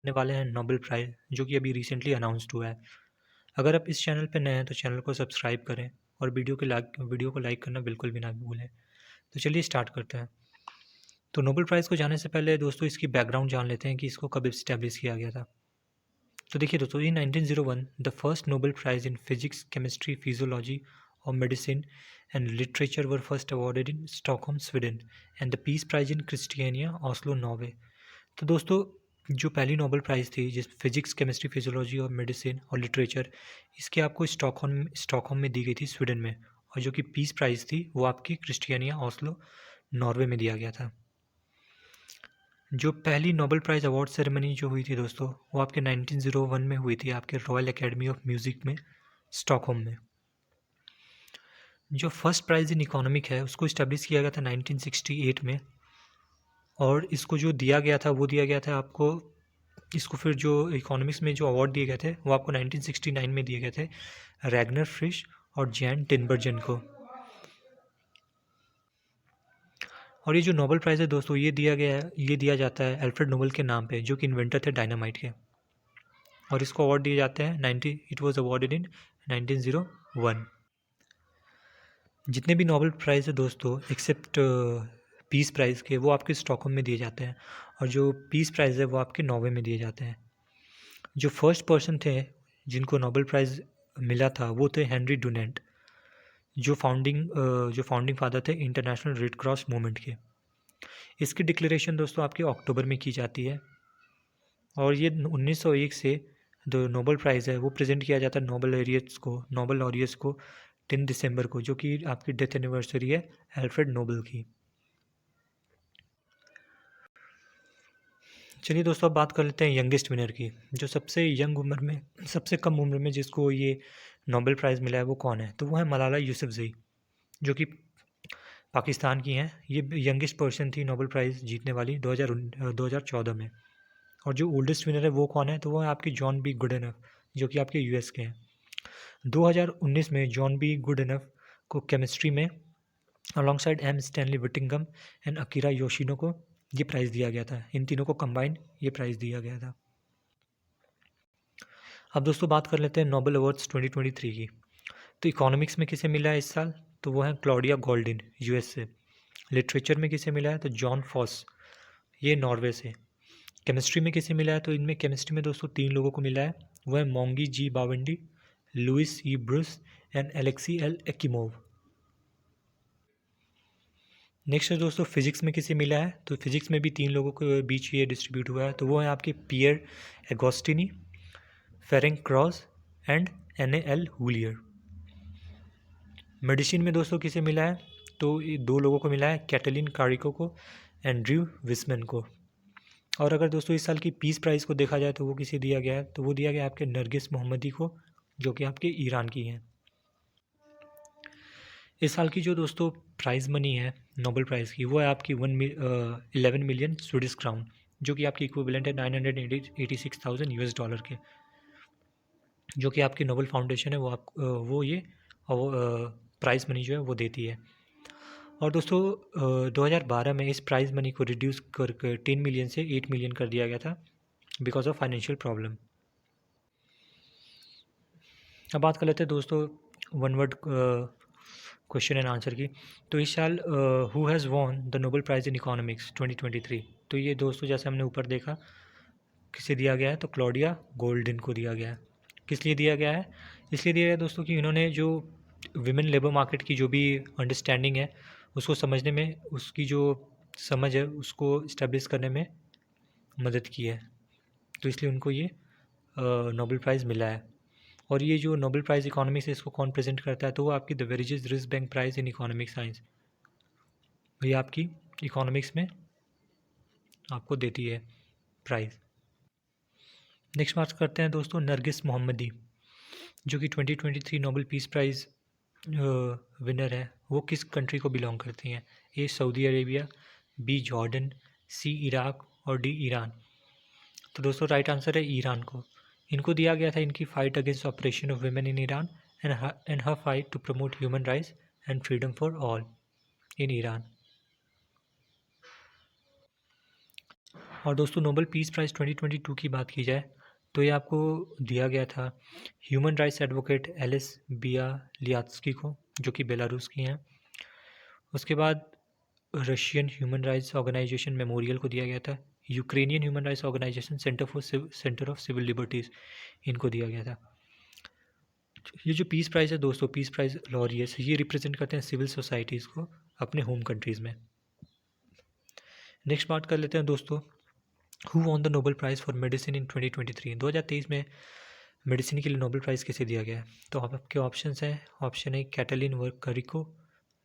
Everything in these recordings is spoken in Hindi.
करने वाले हैं नोबेल प्राइज़, जो कि अभी रिसेंटली अनाउंस्ड हुआ है। अगर आप इस चैनल पे नए हैं तो चैनल को सब्सक्राइब करें और वीडियो को लाइक करना बिल्कुल भी ना भूलें। तो चलिए स्टार्ट करते हैं। तो नोबेल प्राइज़ को जानने से पहले दोस्तों इसकी बैकग्राउंड जान लेते हैं कि इसको कब इस्टेब्लिश किया गया था। तो देखिए दोस्तों, in 1901 the first Nobel prize in physics, chemistry, physiology और medicine and literature were first awarded in Stockholm, Sweden and the peace prize in Kristiania, Oslo, Norway. तो दोस्तों, जो पहली नोबेल प्राइज़ थी जिस फिजिक्स, केमिस्ट्री, फिजियोलॉजी और मेडिसिन और लिटरेचर, इसकी आपको स्टॉकहोम में दी गई थी, स्वीडन में। और जो कि पीस प्राइज़ थी वो आपकी क्रिस्टियानिया, ऑस्लो, नॉर्वे में दिया गया था। जो पहली नोबेल प्राइज़ अवार्ड सेरेमनी जो हुई थी दोस्तों, वो आपके 1901 में हुई थी, आपके रॉयल एकेडमी ऑफ म्यूज़िक में, स्टॉकहोम में। जो फर्स्ट प्राइज़ इन इकोनॉमिक है उसको इस्टेब्लिश किया गया था 1968 में, और इसको जो दिया गया था वो दिया गया था आपको, इसको फिर जो इकोनॉमिक्स में जो अवार्ड दिए गए थे वो आपको 1969 में दिए गए थे रैगनर फ्रिश और जैन टिनबर्जन को। और ये जो नोबेल प्राइज़ है दोस्तों, ये दिया जाता है अल्फ्रेड नोबेल के नाम पे, जो कि इन्वेंटर थे डायनामाइट के। और इसको अवार्ड दिए जाते हैं इट वाज अवार्डेड इन 1901। जितने भी नोबेल प्राइज़ है दोस्तों एक्सेप्ट पीस प्राइज़ के, वो आपके स्टॉकहोम में दिए जाते हैं, और जो पीस प्राइज़ है वो आपके नॉर्वे में दिए जाते हैं। जो फर्स्ट पर्सन थे जिनको नोबेल प्राइज़ मिला था वो थे हेनरी डुनेंट, जो फाउंडिंग फादर थे इंटरनेशनल रेड क्रॉस मूवमेंट के। इसकी डिक्लेरेशन दोस्तों आपके अक्टूबर में की जाती है, और ये 1901 से जो नोबेल प्राइज़ है वो प्रेजेंट किया जाता है नोबेल लॉरियट्स को 10 दिसंबर को, जो कि आपकी डेथ एनिवर्सरी है अल्फ्रेड नोबेल की। चलिए दोस्तों, अब बात कर लेते हैं यंगेस्ट विनर की। जो सबसे कम उम्र में जिसको ये नोबेल प्राइज़ मिला है वो कौन है? तो वो है मलाला यूसुफ़ज़ई, जो कि पाकिस्तान की हैं। ये यंगेस्ट पर्सन थी नोबेल प्राइज़ जीतने वाली 2014 में। और जो ओल्डेस्ट विनर है वो कौन है? तो वो है आपकी जॉन बी गुडइनफ, जो कि आपके यूएस के हैं। 2019 में जॉन बी गुडइनफ को केमिस्ट्री में alongside M Stanley Whittingham and Akira Yoshino को ये प्राइज़ दिया गया था। इन तीनों को कंबाइंड ये प्राइज़ दिया गया था। अब दोस्तों बात कर लेते हैं नोबेल अवार्ड्स 2023 की। तो इकोनॉमिक्स में किसे मिला है इस साल? तो वो है क्लॉडिया गोल्डिन, यूएस से। लिटरेचर में किसे मिला है? तो जॉन फॉस, ये नॉर्वे से। केमिस्ट्री में किसे मिला है? तो इनमें केमिस्ट्री में दोस्तों 3 लोगों को मिला है। वो है Moungi G Bawendi, Louis E Brus and Alexei L Ekimov. Next है दोस्तों फिजिक्स में किसे मिला है? तो फिजिक्स में भी 3 लोगों के बीच ये डिस्ट्रीब्यूट हुआ है। तो वो है आपके Pierre Agostini, Ferenc Krausz and Anne A L Huillier. Medicine में दोस्तों किसे मिला है? तो ये 2 लोगों को मिला है, कैटलिन कारिको को, एंड्रयू विस्मैन को। और अगर दोस्तों इस साल की पीस प्राइज़ को देखा जाए तो वो किसे दिया गया है? तो वो दिया गया आपके नरगिस मोहम्मदी को, जो कि आपके ईरान की हैं। इस साल की जो दोस्तों प्राइज़ मनी है नोबेल प्राइज़ की, वो है आपकी 11 मिलियन स्वीडिश क्राउन, जो कि आपकी इक्विवेलेंट है 986,000 यूएस डॉलर के। जो कि आपकी नोबेल फाउंडेशन है वो ये प्राइज़ मनी जो है वो देती है। और दोस्तों 2012 में इस प्राइज़ मनी को रिड्यूस करके 10 मिलियन से 8 मिलियन कर दिया गया था बिकॉज ऑफ फाइनेंशियल प्रॉब्लम। अब बात कर लेते हैं दोस्तों one word question and answer की। तो इस साल who has won the Nobel prize in economics 2023? तो ये दोस्तों जैसे हमने ऊपर देखा किसे दिया गया है, तो क्लॉडिया गोल्डिन को दिया गया है। किस लिए दिया गया है? इसलिए दिया गया दोस्तों कि इन्होंने जो विमेन लेबर मार्केट की जो भी अंडरस्टैंडिंग है उसको समझने में, उसकी जो समझ है उसको इस्टेब्लिश करने में मदद की है। तो इसलिए उनको ये नोबेल प्राइज़ मिला है। और ये जो नोबेल प्राइज़ इकोनॉमिक्स है इसको कौन प्रेजेंट करता है? तो वो आपकी द वेरिजेस रिस bank price in economic science, ये आपकी इकोनॉमिक्स में आपको देती है प्राइज़। नेक्स्ट बात करते हैं दोस्तों नरगिस मोहम्मदी, जो कि 2023 नोबेल पीस प्राइज़ विनर है। वो किस कंट्री को बिलोंग करती हैं? ए सऊदी अरेबिया, बी जॉर्डन, सी इराक और डी ईरान। तो दोस्तों राइट आंसर है ईरान को। इनको दिया गया था इनकी fight against operation of women in Iran and her fight to promote human rights and freedom for all in Iran. और दोस्तों नोबेल पीस प्राइज़ 2022 की बात की जाए तो ये आपको दिया गया था human rights advocate Ales Bialiatski को, जो कि बेलारूस की हैं। उसके बाद Russian human rights organisation Memorial को दिया गया था। Ukrainian human rights organisation Centre of Civil Liberties, इनको दिया गया था। ये जो पीस प्राइज़ है दोस्तों, पीस प्राइज़ लॉरियर्स, ये रिप्रेजेंट करते हैं सिविल सोसाइटीज़ को अपने होम कंट्रीज़ में। नेक्स्ट बात कर लेते हैं दोस्तों, who won the Nobel prize for medicine in 2023। 2023 में मेडिसिन के लिए नोबेल प्राइज़ किसे दिया गया है? तो आपके ऑप्शंस हैं, option A Katalin Kariko,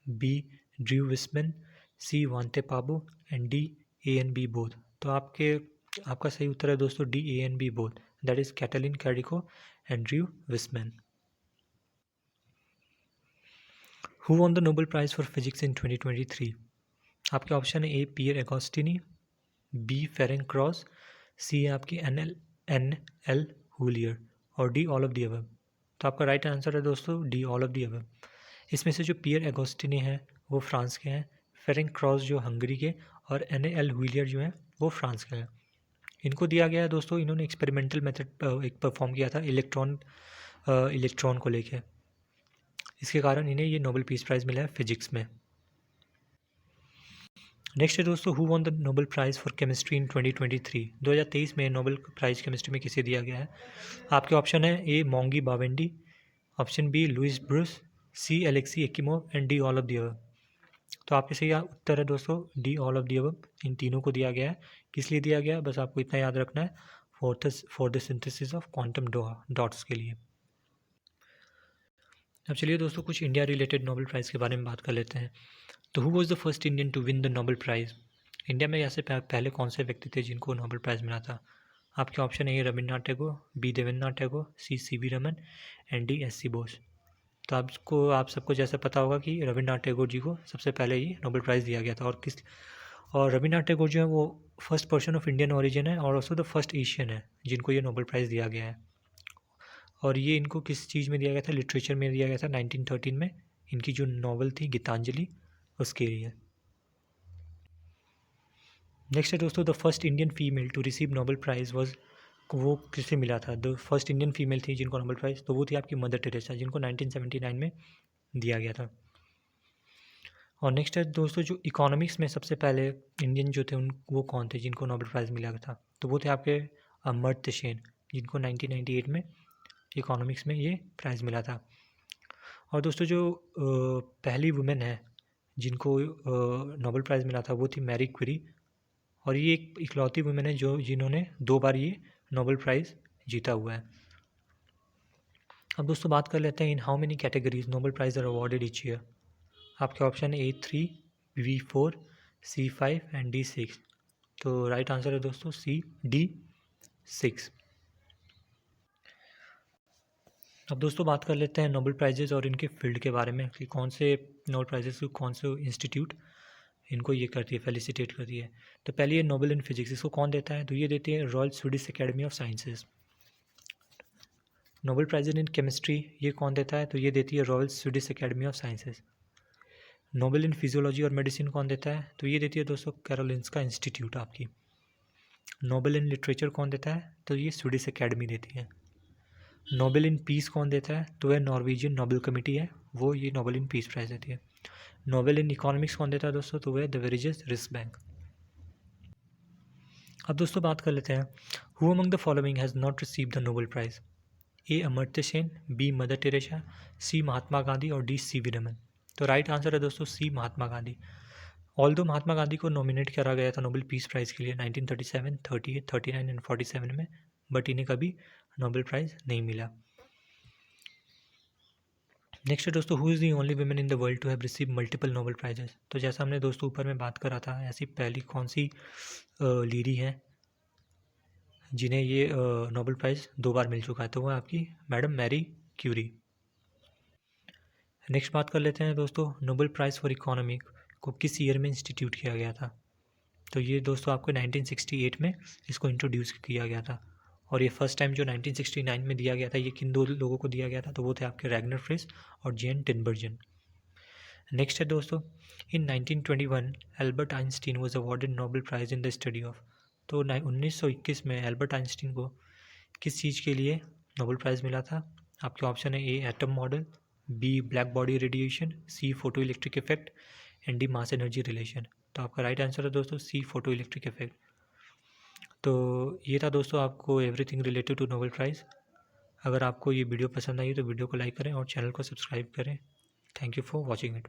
B Drew Weissman, C Svante Paabo and D A and B both. तो आपका सही उत्तर है दोस्तों D A and B both, that is Katalin Kariko and Drew Weissman. Who won the Nobel prize for physics in 2023? आपके ऑप्शन है A Pierre Agostini, B Ferenc Krausz, C है आपकी एन एल हुलियर और D all of the above. तो आपका राइट आंसर है दोस्तों D all of the above. इसमें से जो पियर एगोस्टिनी है वो फ्रांस के हैं, फेरेंक क्रॉस जो हंगरी के, और एन एल हुलियर जो हैं वो फ्रांस के हैं। इनको दिया गया है दोस्तों, इन्होंने एक्सपेरिमेंटल मेथड एक परफॉर्म किया था इलेक्ट्रॉन को लेके, इसके कारण इन्हें ये नोबेल पीस प्राइज़ मिला है फिजिक्स में। नेक्स्ट है दोस्तों, who won the Nobel prize for chemistry in 2023? 2023 में नोबेल प्राइज़ केमिस्ट्री में किसे दिया गया है? आपके ऑप्शन है A Moungi Bawendi, option B Louis Brus, C Alexei Ekimov and D all of the above. तो आपके सही उत्तर है दोस्तों D all of the above, इन तीनों को दिया गया है। किस लिए दिया गया है बस आपको इतना याद रखना है, for the synthesis of quantum dots के लिए। अब चलिए दोस्तों कुछ इंडिया रिलेटेड नोबेल प्राइज़ के बारे में बात कर लेते हैं। तो who was the first Indian to win the Nobel prize? India में ऐसे पहले कौन से व्यक्ति थे जिनको नोबेल प्राइज़ मिला था? आपके ऑप्शन है A Rabindranath Tagore, B Debendranath Tagore, C V Raman and D S C Bose. तो आप सबको जैसे पता होगा कि रविन्द्रनाथ टैगोर जी को सबसे पहले ये नोबेल प्राइज़ दिया गया था। और रविन्द्रनाथ टैगोर जो है वो first person of Indian origin है और ऑल्सो द फर्स्ट एशियन है जिनको ये नोबेल प्राइज़ दिया गया है। और ये इनको किस चीज़ में दिया गया था? लिटरेचर में दिया गया था 1913 में। इनकी जो नॉवल थी गीतांजलि, उसके लिए। नेक्स्ट है दोस्तों, the first Indian female to receive Nobel prize was, वो किसे मिला था? द फर्स्ट इंडियन फीमेल थी जिनको नोबेल प्राइज़, तो वो थी आपकी मदर टेरेसा, जिनको 1979 में दिया गया था। और नेक्स्ट है दोस्तों, जो इकोनॉमिक्स में सबसे पहले इंडियन जो थे वो कौन थे जिनको नोबेल प्राइज़ मिला था? तो वो थे आपके अमर्त्य सेन, जिनको 1998 में इकोनॉमिक्स में ये प्राइज़ मिला था। और दोस्तों जो पहली वुमेन है जिनको नोबेल प्राइज़ मिला था वो थी मैरी क्यूरी, और ये एक इकलौती वुमेन है जिन्होंने 2 बार ये नोबेल प्राइज़ जीता हुआ है। अब दोस्तों बात कर लेते हैं in how many categories Nobel prize are awarded each year. आपके ऑप्शन है A3, B4, C5 and D6। तो राइट आंसर है दोस्तों D6। अब दोस्तों बात कर लेते हैं नोबेल प्राइजेज़ और इनके फील्ड के बारे में कि कौन से नोबेल प्राइजेज़ को कौन से इंस्टीट्यूट इनको ये करती है, फेलिसिटेट करती है। तो पहले ये नोबेल इन फिजिक्स, इसको कौन देता है? तो ये देती है Royal Swedish Academy of Sciences. Nobel prize in chemistry ये कौन देता है? तो ये देती है Royal Swedish Academy of Sciences. Nobel in physiology और मेडिसिन कौन देता है? तो ये देती है दोस्तों कैरोलिंस्का इंस्टीट्यूट आपकी। नोबेल इन लिटरेचर कौन देता है? तो ये स्वीडिश एकेडमी देती है। नोबेल इन पीस कौन देता है? तो वह नॉर्वेजियन नोबेल कमेटी है, वो ये नोबेल इन पीस प्राइज़ देती है। नोबेल इन इकोनॉमिक्स कौन देता है दोस्तों? तो वह द वेरिजेस रिस्क बैंक। अब दोस्तों बात कर लेते हैं who among the following has not receive the Nobel prize? A Amartya Sen, B Mother Teresa, C Mahatma Gandhi और डी सी वी रमन। तो राइट आंसर है दोस्तों सी महात्मा गांधी। ऑल्दो महात्मा गांधी को नॉमिनेट करा गया था नोबेल पीस प्राइज़ के लिए 1937, 38, 39 एंड 47 में, बट इन्हें कभी नोबेल प्राइज़ नहीं मिला। नेक्स्ट है दोस्तों, who is the only women in the world to have receive multiple Nobel prizes? तो जैसा हमने दोस्तों ऊपर में बात करा था, ऐसी पहली कौन सी लेडी है जिन्हें ये नोबेल प्राइज़ 2 बार मिल चुका है? तो वो आपकी मैडम मैरी क्यूरी। नेक्स्ट बात कर लेते हैं दोस्तों, नोबेल प्राइज़ फॉर इकोनॉमी को किस ईयर में इंस्टीट्यूट किया गया था? तो ये दोस्तों आपको 1968 में इसको इंट्रोड्यूस किया गया था। और ये फर्स्ट टाइम जो 1969 में दिया गया था, ये किन 2 लोगों को दिया गया था? तो वो थे आपके रैगनर फ्रिस और जेन टिनबर्जन। नेक्स्ट है दोस्तों, इन 1921 Albert Einstein was awarded Nobel prize in the study of. तो 1921 में एल्बर्ट आइंस्टीन को किस चीज़ के लिए नोबेल प्राइज़ मिला था? आपके ऑप्शन है A atom model, B black body radiation, C photo electric effect and D mass energy relation. तो आपका राइट आंसर है दोस्तों सी फोटो इलेक्ट्रिक इफेक्ट। तो ये था दोस्तों आपको everything related to Nobel prize. अगर आपको ये वीडियो पसंद आई तो वीडियो को लाइक करें और चैनल को सब्सक्राइब करें। Thank you for watching it.